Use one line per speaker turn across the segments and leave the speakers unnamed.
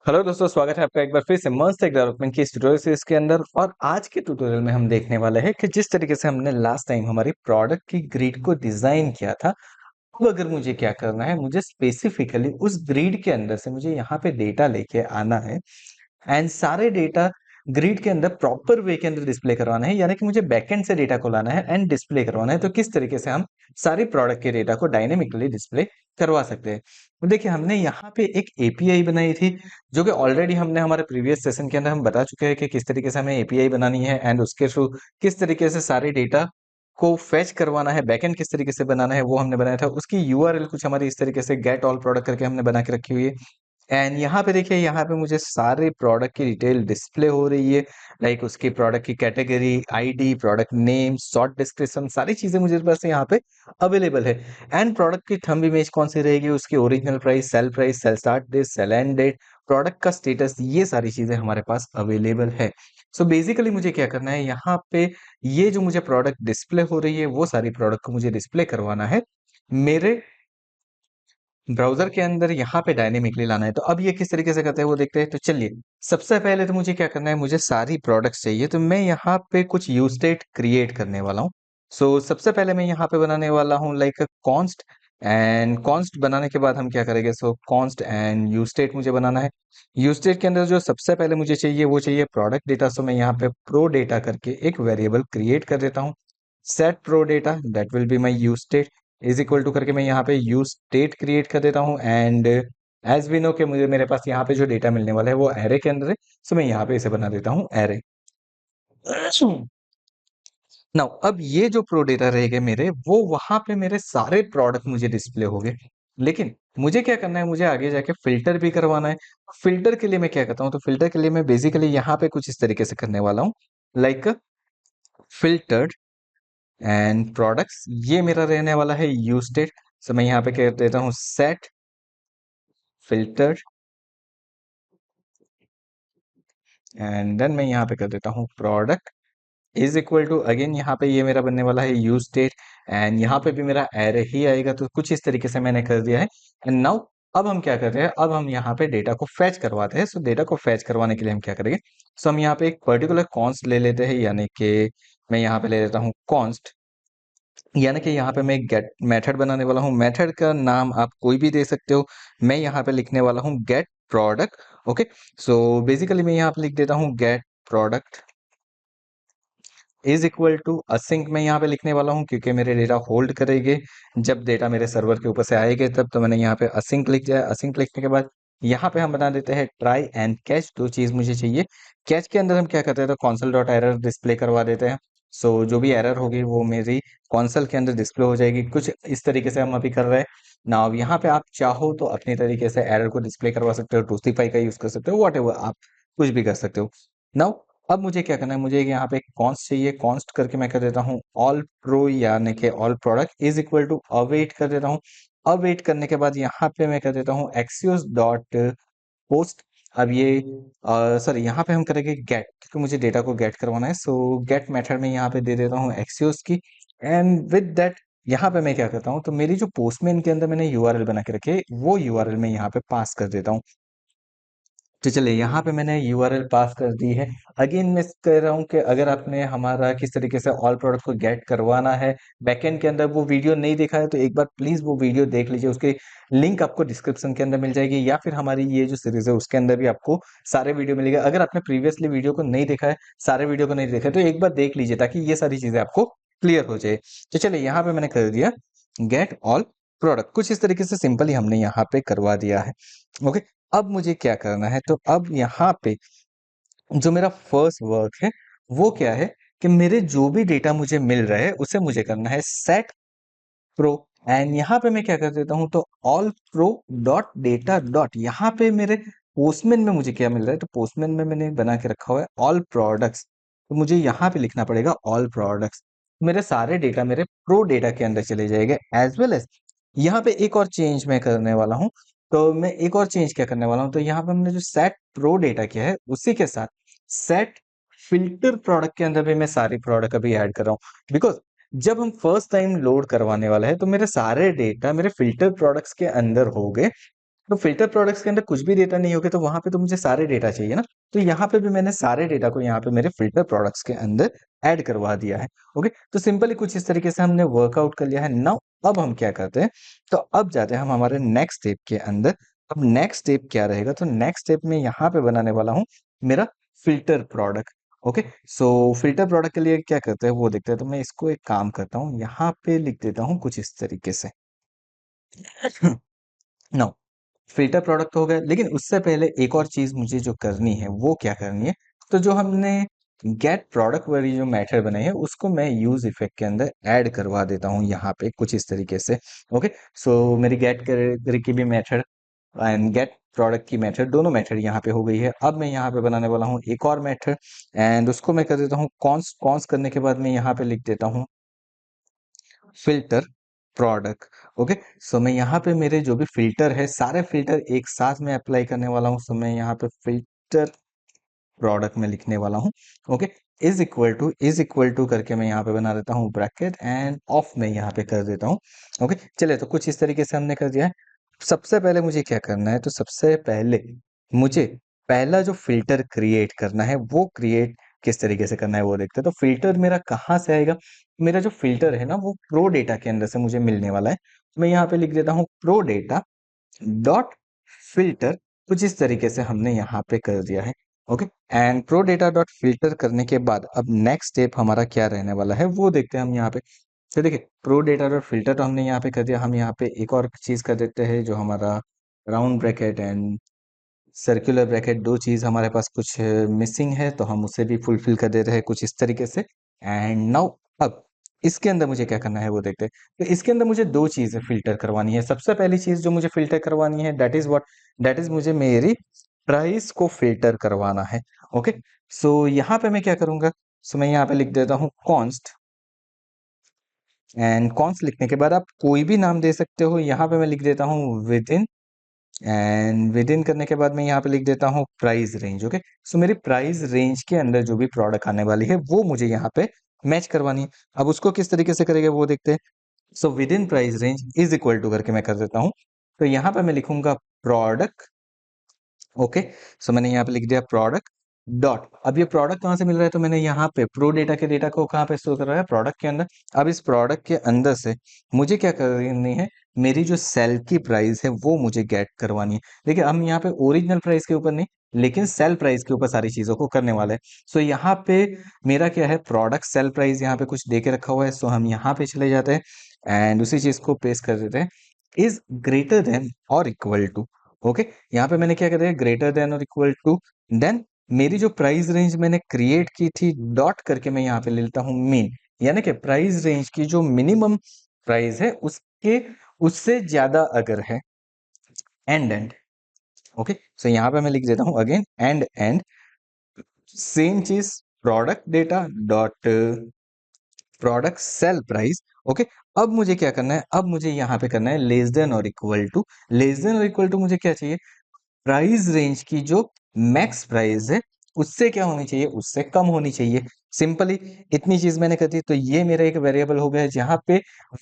Hello दोस्तों, स्वागत है आपका एक बार फिर से मस्त एक डेवलपमेंट की इस ट्यूटोरियल सीरीज के अंदर। और आज के ट्यूटोरियल में हम देखने वाले हैं कि जिस तरीके से हमने लास्ट टाइम हमारी प्रोडक्ट की ग्रिड को डिजाइन किया था, अब अगर मुझे क्या करना है, मुझे स्पेसिफिकली उस ग्रिड के अंदर से मुझे यहाँ पे डेटा लेके आना है एंड सारे डेटा ग्रिड के अंदर प्रॉपर वे के अंदर डिस्प्ले करवाना है। यानी कि मुझे बैकएंड से डेटा को लाना है एंड डिस्प्ले करवाना है। तो किस तरीके से हम सारी प्रोडक्ट के डेटा को डायनेमिकली डिस्प्ले करवा सकते हैं। तो देखिए, हमने यहाँ पे एक एपीआई बनाई थी, जो कि ऑलरेडी हमने हमारे प्रीवियस सेशन के अंदर हम बता चुके हैं कि किस तरीके से हमें एपीआई बनानी है एंड उसके थ्रू किस तरीके से सारे डेटा को फेच करवाना है, बैकएंड किस तरीके से बनाना है वो हमने बनाया था। उसकी यूआरएल कुछ हमारी इस तरीके से गेट ऑल प्रोडक्ट करके हमने बना के रखी हुई है। एंड यहाँ पे देखिए, यहाँ पे मुझे सारे प्रोडक्ट की डिटेल डिस्प्ले हो रही है। लाइक उसकी प्रोडक्ट की category, ID, product name, short description, सारी चीजें मुझे बस यहाँ पे अवेलेबल है। एंड प्रोडक्ट की थंब इमेज कौन सी रहेगी, उसकी original price, sale start date, sale end date, product का स्टेटस, ये सारी चीजें हमारे पास अवेलेबल है। सो बेसिकली मुझे क्या करना है, यहाँ पे ये जो मुझे प्रोडक्ट डिस्प्ले हो रही है, वो सारी प्रोडक्ट को मुझे डिस्प्ले करवाना है मेरे ब्राउज़र के अंदर यहाँ पे डायनेमिकली लाना है। तो अब ये किस तरीके से करते हैं वो देखते हैं। तो चलिए, सबसे पहले तो मुझे क्या करना है, मुझे सारी प्रोडक्ट्स चाहिए। तो मैं यहाँ पे कुछ यूज स्टेट क्रिएट करने वाला हूँ। सो सबसे पहले मैं यहाँ पे बनाने वाला हूँ लाइक कॉन्स्ट। एंड कॉन्स्ट बनाने के बाद हम क्या करेंगे, सो कॉन्स्ट एंड यूज स्टेट मुझे बनाना है। यूज स्टेट के अंदर जो सबसे पहले मुझे चाहिए वो चाहिए प्रोडक्ट डेटा। सो मैं यहाँ पे प्रो डेटा करके एक वेरिएबल क्रिएट कर देता हूँ। Set pro data that will be my use state is equal to करके मैं यहाँ पे यूज स्टेट क्रिएट कर देता हूँ। एंड एज वी नो कि मुझे मेरे पास यहाँ पे जो डेटा मिलने वाला है वो एरे के अंदर है। सो मैं यहाँ पे इसे बना देता हूँ एरे। नाउ अब ये जो प्रो डेटा रहेगा मेरे, वो वहां पे मेरे सारे प्रोडक्ट मुझे डिस्प्ले हो गए। लेकिन मुझे क्या करना है, मुझे आगे जाके फिल्टर भी करवाना है। फिल्टर के लिए मैं क्या करता हूँ, तो फिल्टर के लिए मैं बेसिकली यहाँ पे कुछ इस तरीके से करने वाला हूँ लाइक फिल्टर्ड एंड प्रोडक्ट्स, ये मेरा रहने वाला है यूज स्टेट। सो मैं यहाँ पे कह देता हूँ सेट फिल्टर एंड देन मैं यहाँ पे कर देता हूँ product is equal to, again यहाँ पे ये मेरा बनने वाला है यूज स्टेट एंड यहाँ पे भी मेरा एरे ही आएगा। तो कुछ इस तरीके से मैंने कर दिया है। एंड नाउ अब हम क्या कर रहे हैं, अब हम यहाँ पे डेटा को फैच करवाते हैं। सो डेटा को फैच करवाने के लिए हम क्या करेंगे, सो हम यहाँ पे एक पर्टिकुलर कॉन्स्ट ले लेते हैं। यानी कि मैं यहाँ पे ले लेता हूँ कॉन्स्ट। यानी कि यहाँ पे मैं एक गेट मेथड बनाने वाला हूँ। मेथड का नाम आप कोई भी दे सकते हो। मैं यहाँ पे लिखने वाला हूँ get product. Okay, so basically मैं यहाँ पे लिख देता हूँ get product is equal to async. मैं यहाँ पे लिखने वाला हूँ क्योंकि मेरे डेटा होल्ड करेंगे। जब डेटा मेरे सर्वर के ऊपर से आएंगे तब, तो मैंने यहाँ पे असिंक लिख दिया। असिंक लिखने के बाद यहाँ पे हम बना देते हैं ट्राई एंड कैच। दो चीज मुझे चाहिए। कैच के अंदर हम क्या करते हैं, तो कॉन्सल डॉट एरर डिस्प्ले करवा देते हैं। सो जो भी एरर होगी वो मेरी कॉन्सल के अंदर डिस्प्ले हो जाएगी। कुछ इस तरीके से हम अभी कर रहे हैं ना। अब यहाँ पे आप चाहो तो अपनी तरीके से एरर को डिस्प्ले करवा सकते हो, टूस्टिफाई का यूज कर सकते हो, वॉट एवर, आप कुछ भी कर सकते हो। नाउ अब मुझे क्या करना है, मुझे यहाँ पे कॉन्स्ट चाहिए। कॉन्स्ट करके मैं कर देता हूँ ऑल प्रो, यानी कि all product is equal to await कर देता हूँ। अवेट करने के बाद यहाँ पे मैं कर देता हूँ एक्सियोस डॉट पोस्ट। अब ये सॉरी, यहाँ पे हम करेंगे गेट, क्योंकि मुझे डेटा को गेट करवाना है। सो गेट मेथड में यहाँ पे दे देता हूँ एक्सियोस की। एंड विद दैट यहाँ पे मैं क्या करता हूँ, तो मेरी जो पोस्टमैन के अंदर मैंने यूआरएल बना के रखी है, वो यूआरएल मैं यहाँ पे पास कर देता हूँ। तो चलिए, यहाँ पे मैंने यूआरएल पास कर दी है। अगेन मैं कह रहा हूँ कि अगर आपने हमारा किस तरीके से ऑल प्रोडक्ट को गेट करवाना है बैकएंड के अंदर, वो वीडियो नहीं देखा है तो एक बार प्लीज वो वीडियो देख लीजिए। उसकी लिंक आपको डिस्क्रिप्शन के अंदर मिल जाएगी, या फिर हमारी ये जो सीरीज है उसके अंदर भी आपको सारे वीडियो मिलेगा। अगर आपने प्रीवियसली वीडियो को नहीं देखा है, सारे वीडियो को नहीं देखा है, तो एक बार देख लीजिए ताकि ये सारी चीजें आपको क्लियर हो जाए। तो चलिए, यहाँ पे मैंने कर दिया गेट ऑल प्रोडक्ट। कुछ इस तरीके से सिंपली हमने यहाँ पे करवा दिया है। ओके, अब मुझे क्या करना है, तो अब यहाँ पे जो मेरा फर्स्ट वर्क है वो क्या है, कि मेरे जो भी डेटा मुझे मिल रहा है उसे मुझे करना है सेट प्रो। एंड यहाँ पे मैं क्या कर देता हूँ, तो all pro dot data dot, यहाँ पे मेरे पोस्टमैन में मुझे क्या मिल रहा है, तो पोस्टमैन में मैंने बना के रखा हुआ है ऑल प्रोडक्ट्स। तो मुझे यहाँ पे लिखना पड़ेगा ऑल प्रोडक्ट्स। मेरे सारे डेटा मेरे प्रो डेटा के अंदर चले जाएंगे। एज वेल एज यहाँ पे एक और चेंज मैं करने वाला हूँ। तो मैं एक और चेंज क्या करने वाला हूँ, तो यहाँ पे हमने जो सेट प्रो डेटा किया है उसी के साथ सेट फिल्टर प्रोडक्ट के अंदर भी मैं सारी प्रोडक्ट अभी ऐड कर रहा हूँ। बिकॉज जब हम फर्स्ट टाइम लोड करवाने वाला है, तो मेरे सारे डेटा मेरे फिल्टर प्रोडक्ट्स के अंदर हो गए। तो फिल्टर प्रोडक्ट्स के अंदर कुछ भी डेटा नहीं होगा तो वहां पे तो मुझे सारे डेटा चाहिए ना। तो यहाँ पे भी मैंने सारे डेटा को यहाँ पे मेरे फिल्टर प्रोडक्ट्स के अंदर ऐड करवा दिया है। ओके, तो सिंपली कुछ इस तरीके से हमने वर्कआउट कर लिया है। नाउ अब हम क्या करते हैं, तो अब जाते हैं हम हमारे नेक्स्ट स्टेप के अंदर। अब नेक्स्ट स्टेप क्या रहेगा, तो नेक्स्ट स्टेप में यहाँ पे बनाने वाला हूँ मेरा फिल्टर प्रोडक्ट। ओके, सो फिल्टर प्रोडक्ट के लिए क्या करते हैं वो देखते हैं। तो मैं इसको एक काम करता हूँ, यहाँ पे लिख देता हूँ कुछ इस तरीके से। नो, फिल्टर प्रोडक्ट तो हो गया, लेकिन उससे पहले एक और चीज मुझे जो करनी है वो क्या करनी है, तो जो हमने गेट प्रोडक्ट वाली जो मेथड बनाई है उसको मैं यूज इफेक्ट के अंदर ऐड करवा देता हूँ यहाँ पे कुछ इस तरीके से। ओके, सो मेरी गेट कैटेगरी की भी मेथड एंड गेट प्रोडक्ट की मेथड, दोनों मेथड यहाँ पे हो गई है। अब मैं यहाँ पे बनाने वाला हूँ एक और मेथड, एंड उसको मैं कर देता हूँ कॉन्स। कॉन्स करने के बाद मैं यहाँ पे लिख देता हूँ फिल्टर प्रोडक्ट। ओके, सो मैं यहाँ पे मेरे जो भी फिल्टर है सारे फिल्टर एक साथ में अप्लाई करने वाला हूँ। सो मैं यहाँ पे फिल्टर प्रोडक्ट में लिखने वाला हूँ। ओके, इज इक्वल टू करके मैं यहाँ पे बना देता हूँ ब्रैकेट, एंड ऑफ में यहाँ पे कर देता हूँ। ओके, चलिए तो कुछ इस तरीके से हमने कर दिया है। सबसे पहले मुझे क्या करना है, तो सबसे पहले मुझे पहला जो फिल्टर क्रिएट करना है वो क्रिएट किस तरीके से करना है वो देखते हैं। तो फिल्टर मेरा कहाँ से आएगा, मेरा जो फिल्टर है ना वो प्रो डेटा के अंदर से मुझे मिलने वाला है। मैं यहाँ पे लिख देता हूँ प्रो डेटा डॉट फिल्टर। कुछ इस तरीके से हमने यहाँ पे कर दिया है। Okay, and pro data dot filter करने के बाद अब नेक्स्ट स्टेप हमारा क्या रहने वाला है वो देखते हैं हम यहाँ पे। तो देखिए, प्रो डेटा डॉट फिल्टर तो हमने यहाँ पे कर दिया। हम यहाँ पे एक और चीज कर देते हैं, जो हमारा round bracket and circular bracket, दो चीज हमारे पास कुछ मिसिंग है, तो हम उसे भी फुलफिल कर देते हैं कुछ इस तरीके से। एंड नाउ अब इसके अंदर मुझे क्या करना है वो देखते हैं। तो इसके अंदर मुझे दो चीजें फिल्टर करवानी है। सबसे पहली चीज जो मुझे फिल्टर करवानी है that is what, that is मुझे मेरी प्राइस को फिल्टर करवाना है। ओके, सो यहाँ पे मैं क्या करूंगा, सो मैं यहाँ पे लिख देता हूँ कॉन्स्ट, एंड कॉन्स्ट लिखने के बाद आप कोई भी नाम दे सकते हो। यहाँ पे मैं लिख देता हूँ with in, and with in करने के बाद मैं यहाँ पे लिख देता हूँ प्राइस रेंज। ओके, सो मेरी प्राइस रेंज के अंदर जो भी प्रोडक्ट आने वाली है वो मुझे यहाँ पे मैच करवानी है। अब उसको किस तरीके से करेंगे वो देखते हैं। So within price range is equal to करके मैं कर देता हूँ। तो यहाँ पे मैं लिखूंगा प्रोडक्ट। ओके, सो मैंने यहाँ पे लिख दिया प्रोडक्ट डॉट। अब ये प्रोडक्ट कहाँ से मिल रहा है, तो मैंने यहाँ पे प्रो डेटा के डेटा को कहाँ पे स्टोर कर रहा है, प्रोडक्ट के अंदर। अब इस प्रोडक्ट के अंदर से मुझे क्या करनी है, मेरी जो सेल की प्राइस है वो मुझे गेट करवानी है। देखिए, हम यहाँ पे ओरिजिनल प्राइस के ऊपर नहीं, लेकिन सेल प्राइस के ऊपर सारी चीजों को करने वाले हैं। सो यहाँ पे मेरा क्या है, प्रोडक्ट सेल प्राइस यहाँ पे कुछ दे के रखा हुआ है। सो हम यहाँ पे चले जाते हैं एंड उसी चीज को पेस्ट कर देते हैं, इज ग्रेटर देन और इक्वल टू। ओके, यहाँ पे मैंने क्या कर दिया, ग्रेटर देन और इक्वल टू। देन मेरी जो प्राइस रेंज मैंने क्रिएट की थी डॉट करके मैं यहाँ पे ले लेता हूँ मीन, यानी कि प्राइस रेंज की जो मिनिमम प्राइस है उसके उससे ज्यादा अगर है, एंड। ओके, सो यहाँ पे मैं लिख देता हूँ अगेन एंड सेम चीज, product data dot product sale price. Okay, अब मुझे क्या करना है, अब मुझे यहाँ पे करना है लेस देन और इक्वल टू। लेस देन और इक्वल टू मुझे क्या चाहिए, प्राइस रेंज की जो मैक्स प्राइस है उससे क्या होनी चाहिए, उससे कम होनी चाहिए। सिंपली इतनी चीज मैंने कर दी, तो ये मेरा एक वेरिएबल हो गया जहां पे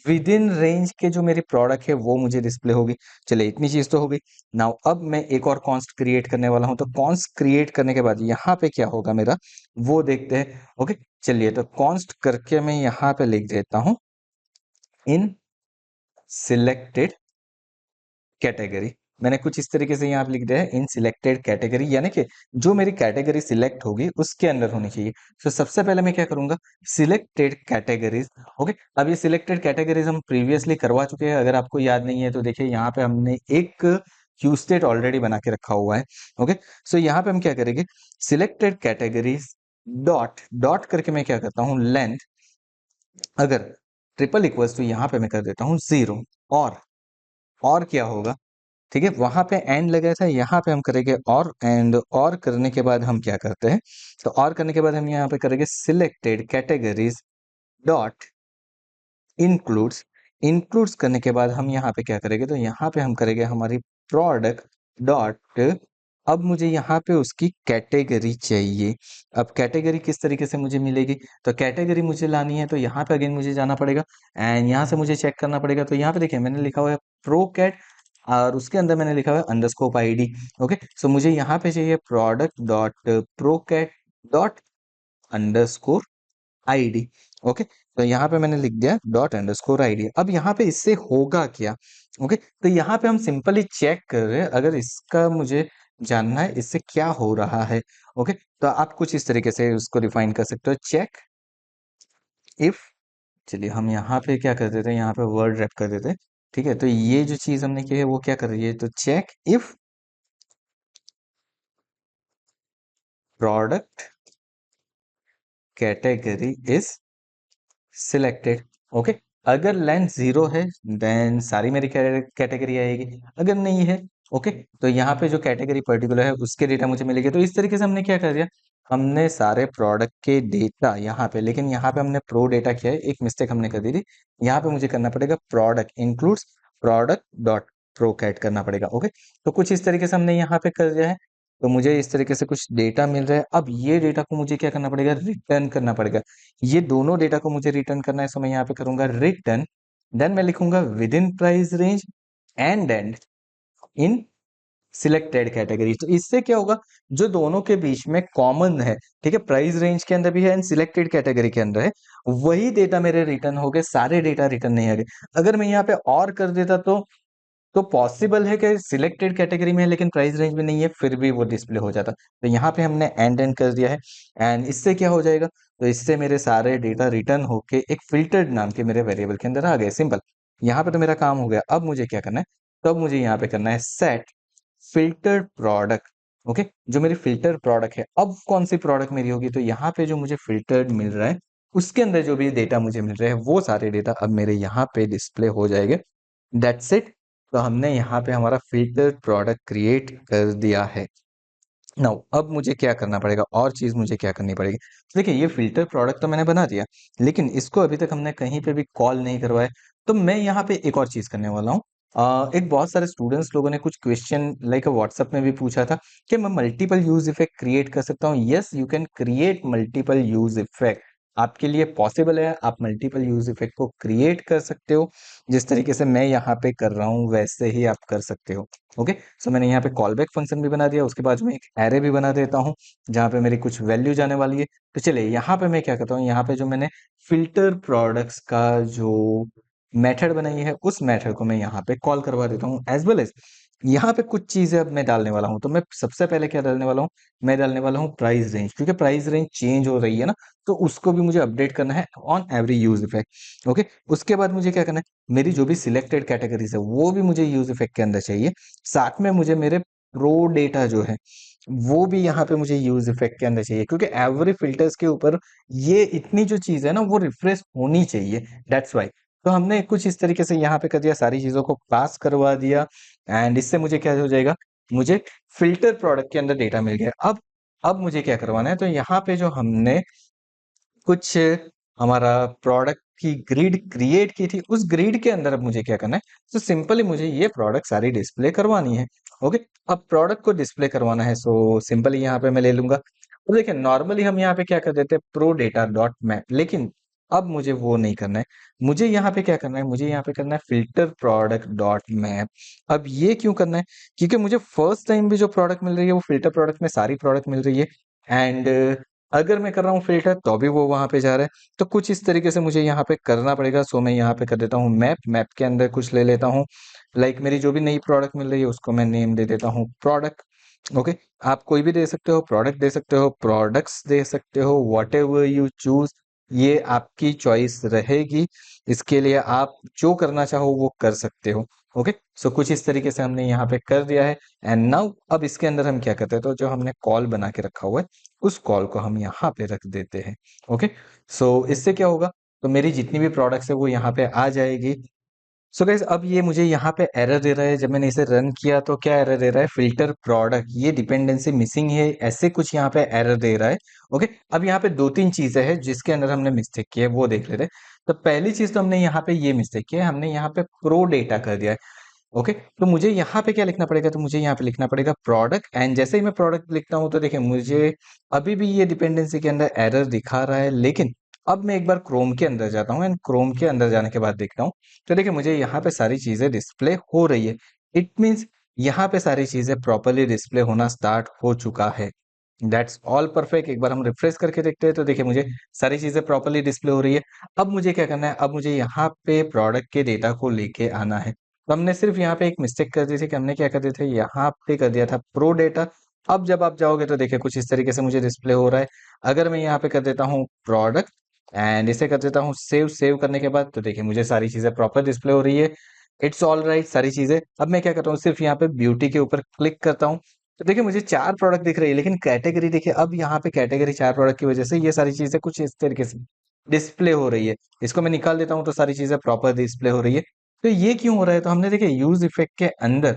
विद इन रेंज के जो मेरी प्रोडक्ट है वो मुझे डिस्प्ले होगी। चलिए, इतनी चीज तो हो गई। नाउ अब मैं एक और कॉन्स्ट क्रिएट करने वाला हूं, तो कॉन्स्ट क्रिएट करने के बाद यहाँ पे क्या होगा मेरा वो देखते हैं। ओके, चलिए, तो कॉन्स्ट करके मैं यहाँ पे लिख देता हूं इन सिलेक्टेड कैटेगरी। मैंने कुछ इस तरीके से यहाँ पे लिख दिया है इन सिलेक्टेड कैटेगरी, यानी कि जो मेरी कैटेगरी सिलेक्ट होगी उसके अंदर होनी चाहिए। तो सबसे पहले मैं क्या करूंगा, सिलेक्टेड कैटेगरीज। ओके, अब ये सिलेक्टेड कैटेगरीज हम प्रीवियसली करवा चुके हैं, अगर आपको याद नहीं है तो देखिए यहाँ पे हमने एक क्यू स्टेट ऑलरेडी बना के रखा हुआ है। ओके, सो यहाँ पे हम क्या करेंगे, सिलेक्टेड कैटेगरीज डॉट डॉट करके मैं क्या करता हूँ लेंथ, अगर ट्रिपल इक्वल्स तो यहाँ पे मैं कर देता हूँ 0। और क्या होगा, ठीक है, वहां पे एंड लगा था, यहाँ पे हम करेंगे और, एंड और करने के बाद हम क्या करते हैं, तो और करने के बाद हम यहाँ पे करेंगे selected categories dot includes. Includes करने के बाद हम यहाँ पे क्या करेंगे, तो यहाँ पे हम करेंगे हमारी प्रोडक्ट डॉट, अब मुझे यहाँ पे उसकी कैटेगरी चाहिए। अब कैटेगरी किस तरीके से मुझे मिलेगी, तो कैटेगरी मुझे लानी है, तो यहाँ पे अगेन मुझे जाना पड़ेगा एंड यहाँ से मुझे चेक करना पड़ेगा। तो यहाँ पे देखिए मैंने लिखा हुआ है प्रो कैट और उसके अंदर मैंने लिखा हुआ है अंडरस्कोप आईडी। ओके, सो मुझे यहाँ पे चाहिए product dot procat dot underscore ID. Okay, तो यहाँ पे मैंने लिख दिया डॉट अंडरस्कोर आईडी। अब यहाँ पे इससे होगा क्या? ओके, तो यहाँ पे हम सिंपली चेक कर रहे हैं, अगर इसका मुझे जानना है इससे क्या हो रहा है। ओके, तो आप कुछ इस तरीके से उसको डिफाइन कर सकते हो, चेक इफ। चलिए हम यहाँ पे क्या कर देते हैं, यहाँ पे वर्ड रैप कर देते हैं। ठीक है, तो ये जो चीज हमने की है वो क्या कर रही है, तो check if product category is selected. Okay, अगर लेंथ 0 है देन सारी मेरी कैटेगरी आएगी, अगर नहीं है ओके, तो यहाँ पे जो कैटेगरी पर्टिकुलर है उसके डेटा मुझे मिलेगी। तो इस तरीके से हमने क्या कर दिया, हमने सारे प्रोडक्ट के डेटा यहाँ पे, लेकिन यहाँ पे हमने प्रो डेटा किया है, एक मिस्टेक हमने कर दी थी। यहाँ पे मुझे करना पड़ेगा product includes product dot pro cat करना पड़ेगा। ओके, तो कुछ इस तरीके से हमने यहाँ पे कर दिया है। तो मुझे इस तरीके से कुछ डेटा मिल रहा है। अब ये डेटा को मुझे क्या करना पड़ेगा, रिटर्न करना पड़ेगा। ये दोनों डेटा को मुझे रिटर्न करना है, सो मैं यहाँ पे करूंगा रिटर्न, देन मैं लिखूंगा with in price range and in selected category. तो इससे क्या होगा, जो दोनों के बीच में कॉमन है, ठीक है, प्राइस रेंज के अंदर भी है एंड सिलेक्टेड कैटेगरी के अंदर है, वही डेटा मेरे रिटर्न हो गए, सारे डेटा रिटर्न नहीं आ गए। अगर मैं यहाँ पे और कर देता तो पॉसिबल है कि सिलेक्टेड कैटेगरी में है लेकिन प्राइस रेंज में नहीं है, फिर भी वो डिस्प्ले हो जाता। तो यहाँ पे हमने एंड कर दिया है, एंड इससे क्या हो जाएगा, तो इससे मेरे सारे डेटा रिटर्न होके एक फिल्टर्ड नाम के मेरे वेरिएबल के अंदर आ गए। सिंपल, यहाँ पे तो मेरा काम हो गया। अब मुझे क्या करना है, तब मुझे यहाँ पे करना है सेट फिल्टर्ड प्रोडक्ट। ओके, जो मेरी फिल्टर प्रोडक्ट है, अब कौन सी प्रोडक्ट मेरी होगी, तो यहाँ पे जो मुझे फिल्टर्ड मिल रहा है उसके अंदर जो भी डेटा मुझे मिल रहे हैं वो सारे डेटा अब मेरे यहाँ पे डिस्प्ले हो जाएंगे। That's it. तो हमने यहाँ पे हमारा फिल्टर प्रोडक्ट क्रिएट कर दिया है। नाउ अब मुझे क्या करना पड़ेगा, और चीज मुझे क्या करनी पड़ेगी, तो देखिए ये फिल्टर प्रोडक्ट तो मैंने बना दिया, लेकिन इसको अभी तक हमने कहीं पे भी कॉल नहीं करवाया। तो मैं यहाँ पे एक और चीज करने वाला हूँ। एक बहुत सारे स्टूडेंट्स लोगों ने कुछ क्वेश्चन लाइक व्हाट्सएप में भी पूछा था कि मैं मल्टीपल यूज इफेक्ट क्रिएट कर सकता हूँ। Yes, you can create multiple use effect, आपके लिए पॉसिबल है, आप मल्टीपल यूज इफेक्ट को क्रिएट कर सकते हो। जिस तरीके से मैं यहाँ पे कर रहा हूँ वैसे ही आप कर सकते हो। ओके, सो मैंने यहाँ पे कॉल बैक फंक्शन भी बना दिया, उसके बाद में एक एरे भी बना देता हूँ जहाँ पे मेरी कुछ वैल्यू जाने वाली है। तो चलिए यहाँ पे मैं क्या करता हूँ, यहाँ पे जो मैंने फिल्टर प्रोडक्ट्स का जो मेथड बनाई है उस मेथड को मैं यहाँ पे कॉल करवा देता हूँ, एज वेल एज यहाँ पे कुछ चीजें अब मैं डालने वाला हूँ। तो मैं सबसे पहले क्या डालने वाला हूँ, मैं डालने वाला हूँ प्राइस रेंज, क्योंकि प्राइस रेंज चेंज हो रही है ना, तो उसको भी मुझे अपडेट करना है on every use effect. Okay, उसके बाद मुझे क्या करना है, मेरी जो भी सिलेक्टेड कैटेगरीज है वो भी मुझे यूज इफेक्ट के अंदर चाहिए। साथ में मुझे मेरे प्रो डेटा जो है वो भी यहाँ पे मुझे यूज इफेक्ट के अंदर चाहिए, क्योंकि एवरी फिल्टर्स के ऊपर ये इतनी जो चीज है ना वो रिफ्रेश होनी चाहिए। That's why. तो हमने कुछ इस तरीके से यहाँ पे कर दिया, सारी चीजों को पास करवा दिया, एंड इससे मुझे क्या हो जाएगा, मुझे फिल्टर प्रोडक्ट के अंदर डेटा मिल गया। अब मुझे क्या करवाना है, तो यहाँ पे जो हमने कुछ हमारा प्रोडक्ट की ग्रिड क्रिएट की थी, उस ग्रिड के अंदर अब मुझे क्या करना है, तो सिंपली मुझे ये प्रोडक्ट सारी डिस्प्ले करवानी है। ओके, अब प्रोडक्ट को डिस्प्ले करवाना है, सो सिंपली यहाँ पे मैं ले लूंगा। तो देखिए नॉर्मली हम यहाँ पे क्या कर देते हैं, प्रो डेटा डॉट मैप, लेकिन अब मुझे वो नहीं करना है। मुझे यहाँ पे क्या करना है, मुझे यहाँ पे करना है फिल्टर प्रोडक्ट डॉट मैप। अब ये क्यों करना है, क्योंकि मुझे फर्स्ट टाइम भी जो प्रोडक्ट मिल रही है वो फिल्टर प्रोडक्ट में सारी प्रोडक्ट मिल रही है, एंड अगर मैं कर रहा हूँ फिल्टर तो भी वो वहां पे जा रहा है। तो कुछ इस तरीके से मुझे यहाँ पे करना पड़ेगा। सो मैं यहाँ पे कर देता हूँ मैप, मैप के अंदर कुछ ले लेता हूँ, लाइक मेरी जो भी नई प्रोडक्ट मिल रही है उसको मैं नेम दे देता हूँ प्रोडक्ट। ओके, आप कोई भी दे सकते हो, प्रोडक्ट दे सकते हो, प्रोडक्ट्स दे सकते हो, वॉट एवर यू चूज, ये आपकी चॉइस रहेगी। इसके लिए आप जो करना चाहो वो कर सकते हो। ओके, सो कुछ इस तरीके से हमने यहाँ पे कर दिया है। एंड नाउ अब इसके अंदर हम क्या करते हैं, तो जो हमने कॉल बना के रखा हुआ है उस कॉल को हम यहाँ पे रख देते हैं। ओके, सो इससे क्या होगा, तो मेरी जितनी भी प्रोडक्ट्स है वो यहाँ पे आ जाएगी। सो गाइस अब ये मुझे यहाँ पे एरर दे रहा है, जब मैंने इसे रन किया तो क्या एरर दे रहा है, फिल्टर प्रोडक्ट ये डिपेंडेंसी मिसिंग है, ऐसे कुछ यहाँ पे एरर दे रहा है। ओके, अब यहाँ पे दो तीन चीजें हैं जिसके अंदर हमने मिस्टेक की है वो देख लेते हैं। तो पहली चीज तो हमने यहाँ पे ये मिस्टेक की है, हमने यहाँ पे प्रो डेटा कर दिया है। ओके, तो मुझे यहाँ पे क्या लिखना पड़ेगा, तो मुझे यहाँ पे लिखना पड़ेगा प्रोडक्ट, एंड जैसे ही मैं प्रोडक्ट लिखता हूँ तो देखिए मुझे अभी भी ये डिपेंडेंसी के अंदर एरर दिखा रहा है, लेकिन अब मैं एक बार क्रोम के अंदर जाता हूँ एंड क्रोम के अंदर जाने के बाद देखता हूँ तो देखिए मुझे यहाँ पे सारी चीजें डिस्प्ले हो रही है। इट मीन्स यहाँ पे सारी चीजें प्रॉपरली डिस्प्ले होना स्टार्ट हो चुका है। That's all perfect. एक बार हम रिफ्रेश करके देखते हैं तो देखिए मुझे सारी चीजें प्रॉपरली डिस्प्ले हो रही है। अब मुझे क्या करना है, अब मुझे यहाँ पे प्रोडक्ट के डेटा को लेके आना है। तो हमने सिर्फ यहाँ पे एक मिस्टेक कर दी थी कि हमने क्या कर दिया था, यहाँ पे कर दिया था प्रो डेटा। अब जब आप जाओगे तो देखिए कुछ इस तरीके से मुझे डिस्प्ले हो रहा है। अगर मैं यहाँ पे कर देता हूँ प्रोडक्ट एंड इसे कर देता हूँ सेव, सेव करने के बाद तो देखिए मुझे सारी चीजें प्रॉपर डिस्प्ले हो रही है। इट्स ऑल राइट सारी चीजें। अब मैं क्या करता हूँ, सिर्फ यहाँ पे ब्यूटी के ऊपर क्लिक करता हूँ तो देखिए मुझे 4 प्रोडक्ट दिख रही है, लेकिन कैटेगरी देखिए अब यहाँ पे कैटेगरी 4 प्रोडक्ट की वजह से ये सारी चीजें कुछ इस तरीके से डिस्प्ले हो रही है। इसको मैं निकाल देता हूँ तो सारी चीजें प्रॉपर डिस्प्ले हो रही है। तो ये क्यों हो रहा है, तो हमने देखिए यूज इफेक्ट के अंदर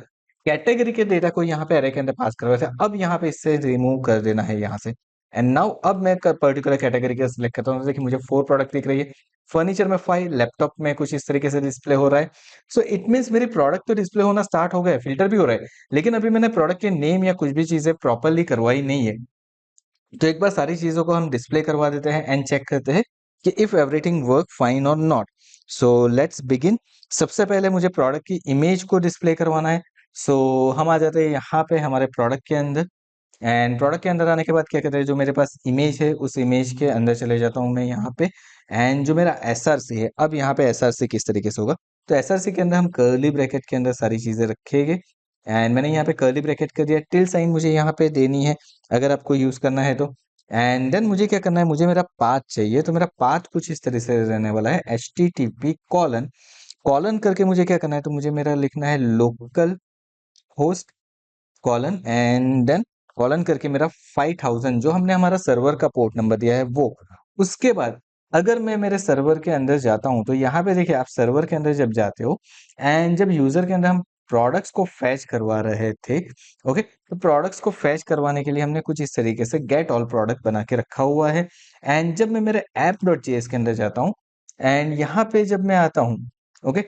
कैटेगरी के डेटा को यहाँ पे अरे के अंदर पास करवाया था। अब यहाँ पे इससे रिमूव कर देना है यहाँ से। एंड नाउ अब मैं पर्टिकुलर कैटेगरी का सिलेक्ट करता हूँ तो देखिए मुझे 4 प्रोडक्ट दिख रही है। फर्नीचर में 5, लैपटॉप में कुछ इस तरीके से डिस्प्ले हो रहा है। सो इट मीन्स मेरी प्रोडक्ट तो डिस्प्ले होना स्टार्ट हो गया, फिल्टर भी हो रहा है, लेकिन अभी मैंने प्रोडक्ट के नेम या कुछ भी चीजें प्रॉपरली करवाई नहीं है। तो एक बार सारी चीजों को हम डिस्प्ले करवा देते हैं एंड चेक करते हैं कि इफ एवरीथिंग वर्क फाइन और नॉट। So let's begin. सबसे पहले मुझे प्रोडक्ट की इमेज को डिस्प्ले करवाना है। सो हम आ जाते हैं यहाँ पे हमारे प्रोडक्ट के अंदर एंड प्रोडक्ट के अंदर आने के बाद क्या कहते हैं, जो मेरे पास इमेज है उस इमेज के अंदर चले जाता हूँ मैं यहाँ पे। एंड जो मेरा एसआरसी है, अब यहाँ पे एसआरसी किस तरीके से होगा, तो एसआरसी के अंदर हम कर्ली ब्रैकेट के अंदर सारी चीजें रखेंगे। एंड मैंने यहाँ पे कर्ली ब्रैकेट कर दिया, टिल साइन मुझे यहाँ पे देनी है अगर आपको यूज करना है तो। एंड देन मुझे क्या करना है, मुझे मेरा पाथ चाहिए, तो मेरा पाथ कुछ इस तरह से रहने वाला है HTTP कॉलन कॉलन करके मुझे क्या करना है, तो मुझे मेरा लिखना है localhost colon and then colon करके मेरा 5000 जो हमने हमारा सर्वर का पोर्ट नंबर दिया है वो। उसके बाद अगर मैं मेरे सर्वर के अंदर जाता हूं तो यहाँ पे देखिए आप सर्वर के अंदर जब जाते हो एंड जब यूजर के अंदर हम प्रोडक्ट्स को फैच करवा रहे थे, ओके, तो प्रोडक्ट्स को फैच करवाने के लिए हमने कुछ इस तरीके से गेट ऑल प्रोडक्ट बना के रखा हुआ है। एंड जब मैं मेरे ऐप डॉट जेएस के अंदर जाता हूँ एंड यहाँ पे जब मैं आता हूँ, ओके,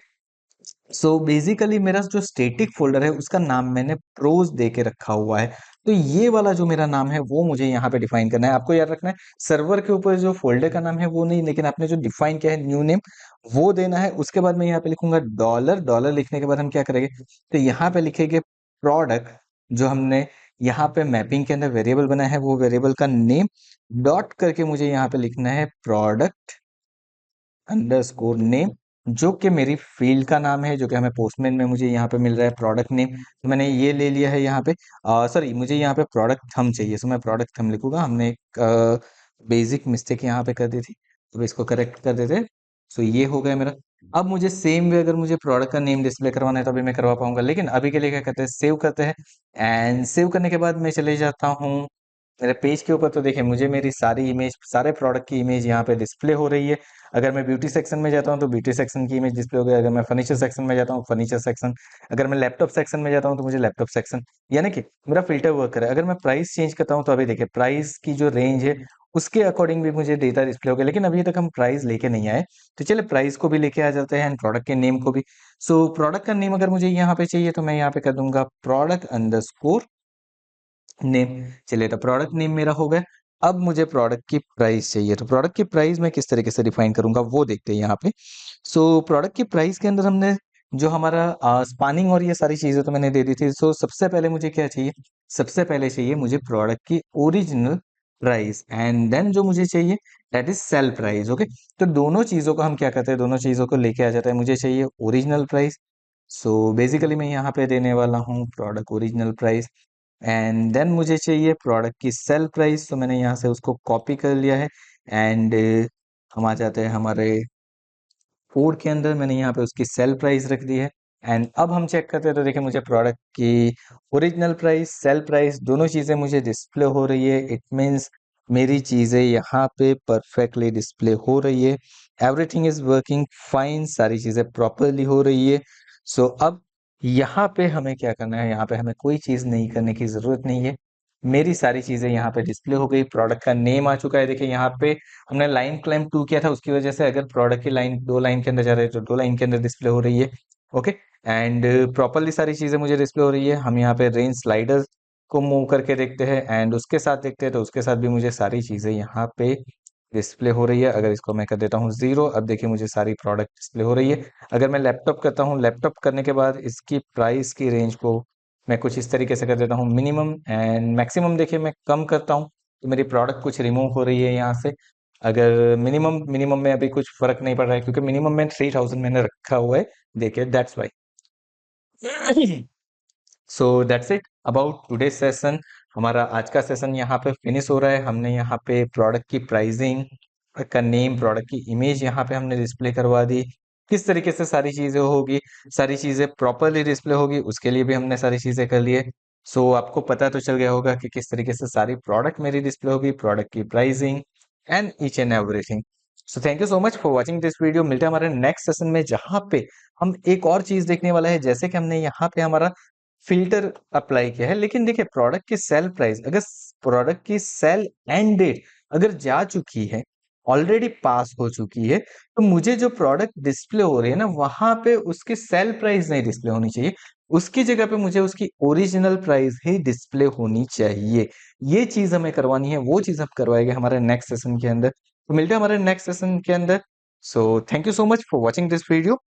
सो बेसिकली मेरा जो स्टैटिक फोल्डर है उसका नाम मैंने प्रोज दे के रखा हुआ है। तो ये वाला जो मेरा नाम है वो मुझे यहाँ पे डिफाइन करना है। आपको याद रखना है सर्वर के ऊपर जो फोल्डर का नाम है वो नहीं, लेकिन आपने जो डिफाइन किया है न्यू नेम वो देना है। उसके बाद मैं यहाँ पे लिखूंगा डॉलर, डॉलर लिखने के बाद हम क्या करेंगे, तो यहाँ पे लिखेंगे प्रोडक्ट जो हमने यहाँ पे मैपिंग के अंदर वेरिएबल बनाया है वो वेरिएबल का नेम डॉट करके मुझे यहाँ पे लिखना है प्रोडक्ट अंडरस्कोर नेम, जो कि मेरी फील्ड का नाम है, जो कि हमें पोस्टमैन में मुझे यहाँ पे मिल रहा है प्रोडक्ट नेम। तो मैंने ये ले लिया है यहाँ पे। सॉरी, मुझे यहाँ पे प्रोडक्ट थम चाहिए, सो मैं प्रोडक्ट थम लिखूंगा। हमने एक बेसिक मिस्टेक यहाँ पे कर दी थी, तो इसको करेक्ट कर देते। सो ये हो गया मेरा। अब मुझे सेम वे अगर मुझे प्रोडक्ट का नेम डिस्प्ले करवाना है तो अभी मैं करवा पाऊंगा, लेकिन अभी के लिए क्या करते हैं, सेव करते हैं। एंड सेव करने के बाद मैं चले जाता हूँ मेरे पेज के ऊपर। तो देखिए मुझे मेरी सारी इमेज, सारे प्रोडक्ट की इमेज यहाँ पे डिस्प्ले हो रही है। अगर मैं ब्यूटी सेक्शन में जाता हूँ तो ब्यूटी सेक्शन की इमेज डिस्प्ले हो गई। अगर मैं फर्नीचर सेक्शन में जाता हूँ फर्नीचर सेक्शन, अगर मैं लैपटॉप सेक्शन में जाता हूँ तो मुझे लैपटॉप सेक्शन, यानी कि मेरा फिल्टर वर्क करे। अगर मैं प्राइस चेंज करता हूँ तो अभी देखिए प्राइस की जो रेंज है उसके अकॉर्डिंग भी मुझे डेटा डिस्प्ले हो गया, लेकिन अभी तक हम प्राइस लेके नहीं आए। तो चलिए प्राइस को भी लेके आ जाते हैं एंड प्रोडक्ट के नेम को भी। सो प्रोडक्ट का नेम अगर मुझे यहाँ पे चाहिए तो मैं यहाँ पे कर दूंगा प्रोडक्ट अंडरस्कोर नेम। चलिए तो प्रोडक्ट नेम मेरा हो गया। अब मुझे प्रोडक्ट की प्राइस चाहिए, तो प्रोडक्ट की प्राइस मैं किस तरीके से डिफाइन करूंगा वो देखते हैं यहाँ पे। सो प्रोडक्ट की प्राइस के अंदर हमने जो हमारा स्पानिंग और ये सारी चीजें तो मैंने दे दी थी। सो सबसे पहले मुझे क्या चाहिए, सबसे पहले चाहिए मुझे प्रोडक्ट की ओरिजिनल प्राइस एंड देन जो मुझे चाहिए that is sale price. Okay, तो दोनों चीजों को हम क्या करते हैं, दोनों चीजों को लेके आ जाता है। मुझे चाहिए ओरिजिनल प्राइस, सो बेसिकली मैं यहाँ पे देने वाला हूँ product original price. And then मुझे चाहिए प्रोडक्ट की सेल प्राइस, तो मैंने यहाँ से उसको कॉपी कर लिया है। एंड हम आ जाते हैं हमारे कोड के अंदर, मैंने यहाँ पे उसकी सेल प्राइस रख दी है। एंड अब हम चेक करते हैं तो देखिए मुझे प्रोडक्ट की ओरिजिनल प्राइस, सेल प्राइस दोनों चीज़ें मुझे डिस्प्ले हो रही है। इट मीन्स मेरी चीज़ें यहाँ पे परफेक्टली डिस्प्ले हो रही है। एवरीथिंग इज वर्किंग फाइन, सारी चीज़ें प्रॉपरली हो रही है। सो अब यहाँ पे हमें क्या करना है, यहाँ पे हमें कोई चीज़ नहीं करने की ज़रूरत नहीं है। मेरी सारी चीज़ें यहाँ पे डिस्प्ले हो गई, प्रोडक्ट का नेम आ चुका है। देखिए यहाँ पे हमने लाइन क्लाइम 2 किया था, उसकी वजह से अगर प्रोडक्ट की लाइन 2 लाइन के अंदर जा रहे हैं तो 2 लाइन के अंदर डिस्प्ले हो रही है। ओके, एंड प्रॉपरली सारी चीजें मुझे डिस्प्ले हो रही है। हम यहाँ पे रेंज स्लाइडर को मूव करके देखते हैं एंड उसके साथ देखते हैं तो उसके साथ भी मुझे सारी चीजें यहाँ पे डिस्प्ले हो रही है। अगर इसको मैं कर देता हूँ 0, अब देखिए मुझे सारी प्रोडक्ट डिस्प्ले हो रही है। अगर मैं लैपटॉप करता हूँ, लैपटॉप करने के बाद इसकी प्राइस की रेंज को मैं कुछ इस तरीके से कर देता हूँ मिनिमम, एंड मैक्सिमम देखिए मैं कम करता हूँ तो मेरी प्रोडक्ट कुछ रिमूव हो रही है यहाँ से। अगर मिनिमम मिनिमम में अभी कुछ फर्क नहीं पड़ रहा है, क्योंकि मिनिमम में 3000 मैंने रखा हुआ है, देखिए that's why. So that's it about today session. हमारा आज का सेशन यहाँ पे फिनिश हो रहा है। हमने यहाँ पे प्रोडक्ट की प्राइसिंग का नेम, प्रोडक्ट की इमेज यहाँ पे हमने डिस्प्ले करवा दी। किस तरीके से सारी चीजें होगी, सारी चीजें प्रॉपरली डिस्प्ले होगी, उसके लिए भी हमने सारी चीजें कर लिए। सो आपको पता तो चल गया होगा कि किस तरीके से सारी प्रोडक्ट मेरी डिस्प्ले होगी, प्रोडक्ट की pricing and each and everything. So thank you so much for watching this video. मिलते हैं हमारे नेक्स्ट सेशन में, जहाँ पे हम एक और चीज देखने वाला है। जैसे कि हमने यहाँ पे हमारा फिल्टर अप्लाई किया है, लेकिन देखिए प्रोडक्ट की सेल प्राइस, अगर प्रोडक्ट की सेल एंड डेट अगर जा चुकी है, ऑलरेडी पास हो चुकी है, तो मुझे जो प्रोडक्ट डिस्प्ले हो रही है ना, वहां पे उसकी सेल प्राइस नहीं डिस्प्ले होनी चाहिए। उसकी जगह पे मुझे उसकी ओरिजिनल प्राइस ही डिस्प्ले होनी चाहिए। ये चीज हमें करवानी है, वो चीज हम करवाएंगे हमारे नेक्स्ट सेशन के अंदर। तो मिलते हैं हमारे नेक्स्ट सेशन के अंदर। So thank you so much for watching this video.